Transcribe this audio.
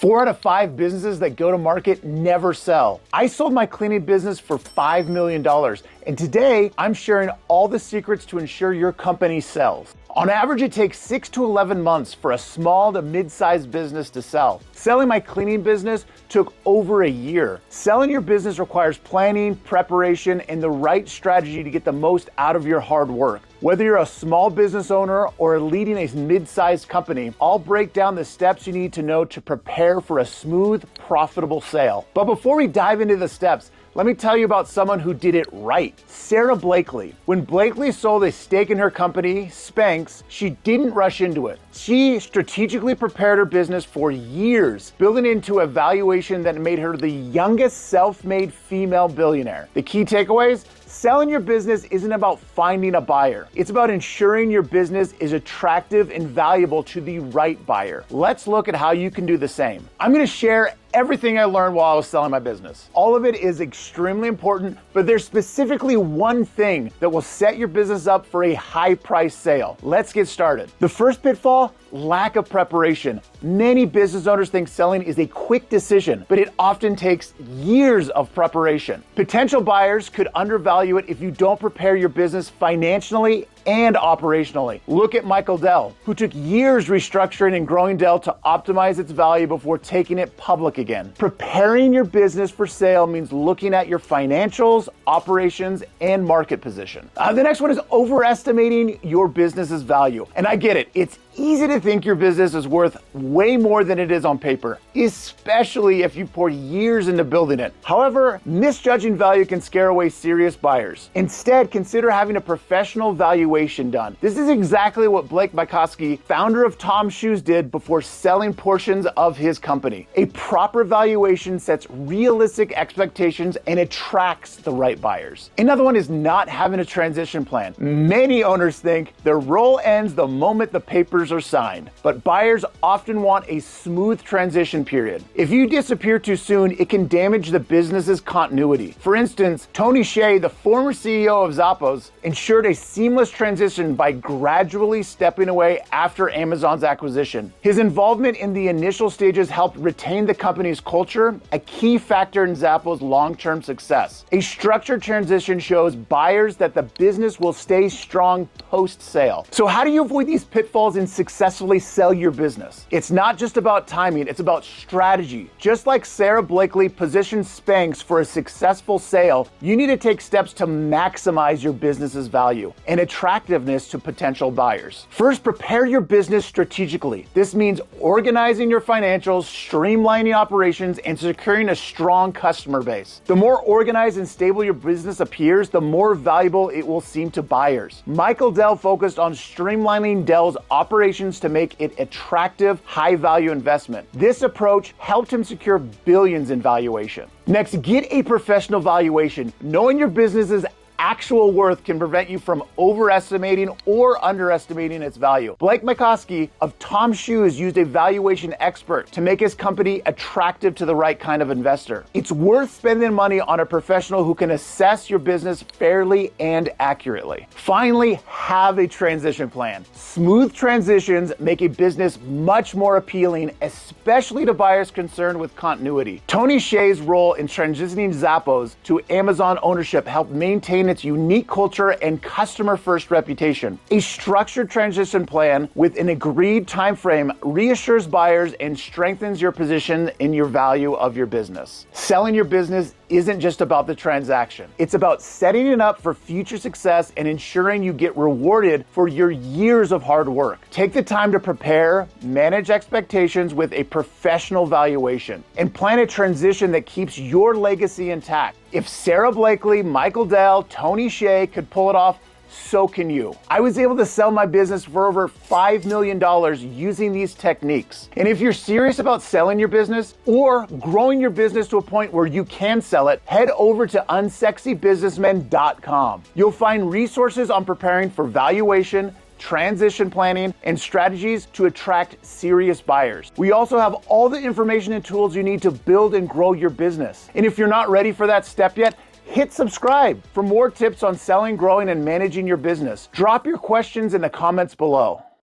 4 out of 5 businesses that go to market never sell. I sold my cleaning business for $5 million, and today I'm sharing all the secrets to ensure your company sells. On average, it takes 6 to 11 months for a small to mid-sized business to sell. Selling my cleaning business took over a year. Selling your business requires planning, preparation, and the right strategy to get the most out of your hard work. Whether you're a small business owner or leading a mid-sized company, I'll break down the steps you need to know to prepare for a smooth, profitable sale. But before we dive into the steps, let me tell you about someone who did it right, Sarah Blakely. When Blakely sold a stake in her company, Spanx, she didn't rush into it. She strategically prepared her business for years, building into a valuation that made her the youngest self-made female billionaire. The key takeaways? Selling your business isn't about finding a buyer. It's about ensuring your business is attractive and valuable to the right buyer. Let's look at how you can do the same. I'm going to share everything I learned while I was selling my business. All of it is extremely important, but there's specifically one thing that will set your business up for a high price sale. Let's get started. The first pitfall, lack of preparation. Many business owners think selling is a quick decision, but it often takes years of preparation. Potential buyers could undervalue it if you don't prepare your business financially and operationally. Look at Michael Dell, who took years restructuring and growing Dell to optimize its value before taking it public again. Preparing your business for sale means looking at your financials, operations, and market position. The next one is overestimating your business's value. And I get it, it's easy to think your business is worth way more than it is on paper, especially if you poured years into building it. However, misjudging value can scare away serious buyers. Instead, consider having a professional valuation done. This is exactly what Blake Mycoskie, founder of Tom's Shoes, did before selling portions of his company. A proper valuation sets realistic expectations and attracts the right buyers. Another one is not having a transition plan. Many owners think their role ends the moment the papers are signed, but buyers often want a smooth transition period. If you disappear too soon, it can damage the business's continuity. For instance, Tony Hsieh, the former CEO of Zappos, ensured a seamless transition by gradually stepping away after Amazon's acquisition. His involvement in the initial stages helped retain the company's culture, a key factor in Zappos' long-term success. A structured transition shows buyers that the business will stay strong post-sale. So how do you avoid these pitfalls and successfully sell your business? It's not just about timing, it's about strategy. Just like Sarah Blakely positioned Spanx for a successful sale, you need to take steps to maximize your business's value and attractiveness to potential buyers. First, prepare your business strategically. This means organizing your financials, streamlining operations, and securing a strong customer base. The more organized and stable your business appears, the more valuable it will seem to buyers. Michael Dell focused on streamlining Dell's operations to make it attractive, high-value investment. This approach helped him secure billions in valuation. Next, get a professional valuation. Knowing your business's actual worth can prevent you from overestimating or underestimating its value. Blake Mycoskie of Tom's Shoes used a valuation expert to make his company attractive to the right kind of investor. It's worth spending money on a professional who can assess your business fairly and accurately. Finally, have a transition plan. Smooth transitions make a business much more appealing, especially to buyers concerned with continuity. Tony Hsieh's role in transitioning Zappos to Amazon ownership helped maintain its unique culture and customer-first reputation. A structured transition plan with an agreed time frame reassures buyers and strengthens your position in your value of your business. Selling your business isn't just about the transaction. It's about setting it up for future success and ensuring you get rewarded for your years of hard work. Take the time to prepare, manage expectations with a professional valuation, and plan a transition that keeps your legacy intact. If Sarah Blakely, Michael Dell, Tony Hsieh could pull it off, so can you. I was able to sell my business for over $5 million using these techniques. And if you're serious about selling your business or growing your business to a point where you can sell it, head over to unsexybusinessmen.com. You'll find resources on preparing for valuation, transition planning, and strategies to attract serious buyers. We also have all the information and tools you need to build and grow your business. And if you're not ready for that step yet, hit subscribe for more tips on selling, growing, and managing your business. Drop your questions in the comments below.